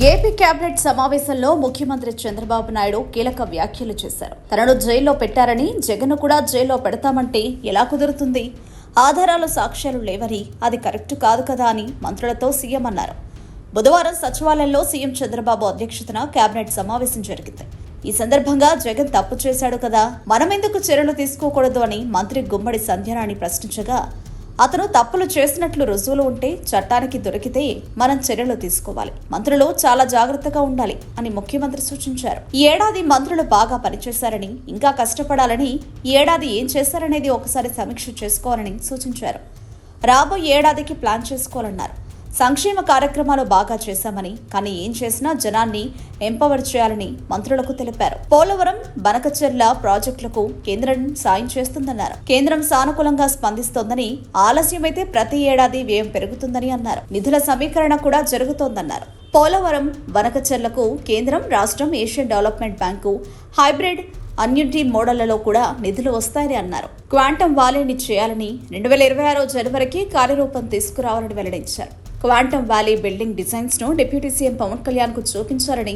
AP cabinet సమావేశంలో ముఖ్యమంత్రి చంద్రబాబు నాయుడు కీలక వ్యాఖ్యలు చేశారు. తనను జైల్లో పెట్టారని, జగన్ కూడా జైల్లో పెడతామంటే ఎలా కుదురుతుంది? ఆధారాలు, సాక్ష్యాలు లేవని, అది కరెక్ట్ కాదు కదా అని మంత్రులతో సీఎం అన్నారు. బుధవారం సచివాలయంలో సీఎం చంద్రబాబు అధ్యక్షతన కేబినెట్ సమావేశం జరిగింది. ఈ సందర్భంగా జగన్ తప్పు చేశాడు కదా, మనమెందుకు చర్యలు తీసుకోకూడదు అని మంత్రి గుమ్మడి సంధ్యారాణి ప్రశ్నించగా, అతను తప్పులు చేసినట్లు రుజువులు ఉంటే చట్టానికి దొరికితే మనం చర్యలు తీసుకోవాలి. మంత్రులు చాలా జాగ్రత్తగా ఉండాలి అని ముఖ్యమంత్రి సూచించారు. ఈ ఏడాది మంత్రులు బాగా పనిచేశారని, ఇంకా కష్టపడాలని, ఈ ఏడాది ఏం చేశారనేది ఒకసారి సమీక్ష చేసుకోవాలని సూచించారు. రాబోయే ఏడాదికి ప్లాన్ చేసుకోవాలన్నారు. సంక్షేమ కార్యక్రమాలు బాగా చేశామని, కానీ ఏం చేసినా జనాన్ని ఎంపవర్ చేయాలని మంత్రులకు తెలిపారు. పోలవరం, బనకచెర్ల ప్రాజెక్టులకు కేంద్రం సాయం చేస్తుందన్నారు. కేంద్రం సానుకూలంగా స్పందిస్తోందని, ఆలస్యమైతే ప్రతి ఏడాది వ్యయం పెరుగుతుందని అన్నారు. నిధుల సమీకరణ కూడా జరుగుతోందన్నారు. పోలవరం, బనకచెర్లకు కేంద్రం, రాష్ట్రం, Asian development bank hybrid annuity మోడళ్లలో కూడా నిధులు వస్తాయని అన్నారు. క్వాంటమ్ వ్యాలీని చేయాలని 2026 జనవరికి కార్యరూపం తీసుకురావాలని వెల్లడించారు. క్వాంటమ్ వ్యాలీ బిల్డింగ్ డిజైన్స్ ను డిప్యూటీ సీఎం పవన్ కళ్యాణ్ కు చూపించాలని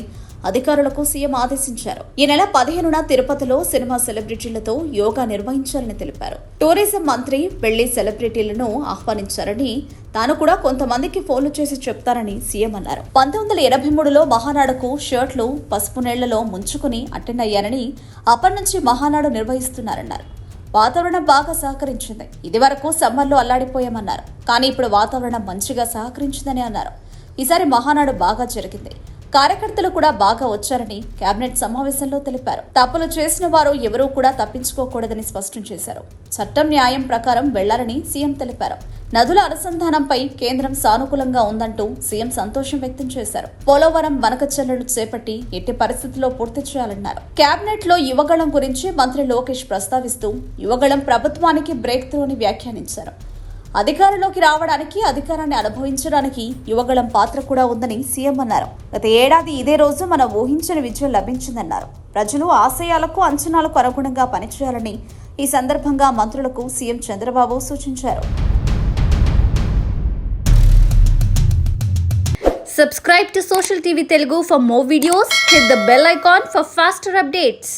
అధికారులకు సీఎం ఆదేశించారు. ఈ నెల 15న తిరుపతిలో సినిమా సెలబ్రిటీలతో యోగా నిర్వహించాలని తెలిపారు. టూరిజం మంత్రి వెళ్లి సెలబ్రిటీలను ఆహ్వానించారని, తాను కూడా కొంతమందికి ఫోన్లు చేసి చెప్తారని సీఎం అన్నారు. 1983లో మహానాడుకు షర్ట్లు పసుపు నీళ్లలో ముంచుకుని అటెండ్ అయ్యారని, అప్పటి నుంచి మహానాడు నిర్వహిస్తున్నారన్నారు. వాతావరణం బాగా సహకరించింది. ఇదివరకు సమ్మర్లో అల్లాడిపోయామన్నారు. కానీ ఇప్పుడు వాతావరణం మంచిగా సహకరించిందని అన్నారు. ఈసారి మహానాడు బాగా జరిగింది. కార్యకర్తలు కూడా బాగా వచ్చారని కేబినెట్ సమావేశంలో తెలిపారు. తప్పులు చేసిన వారు ఎవరూ కూడా తప్పించుకోకూడదని స్పష్టం చేశారు. చట్టం, న్యాయం ప్రకారం వెళ్లాలని సీఎం తెలిపారు. నదుల అనుసంధానంపై కేంద్రం సానుకూలంగా ఉందంటూ సీఎం సంతోషం వ్యక్తం చేశారు. పోలవరం, బనకచెర్లను చేపట్టి ఎట్టి పరిస్థితుల్లో పూర్తి చేయాలన్నారు. కేబినెట్ లో యువగళం గురించి మంత్రి లోకేష్ ప్రస్తావిస్తూ, యువగళం ప్రభుత్వానికి బ్రేక్ త్రూ అని వ్యాఖ్యానించారు. అధికారంలోకి రావడానికి, అధికారాన్ని అనుభవించడానికి యువగళం పాత్ర కూడా ఉందని సీఎం అన్నారు. గత ఏడాది ఇదే రోజు మనం ఊహించని విజయం లభించిందన్నారు. ప్రజలు ఆశయాలకు, అంచనాలకు అనుగుణంగా పనిచేయాలని ఈ సందర్భంగా మంత్రులకు సీఎం చంద్రబాబు సూచించారు. Subscribe to Social TV Telugu for more videos. Hit the bell icon for faster updates.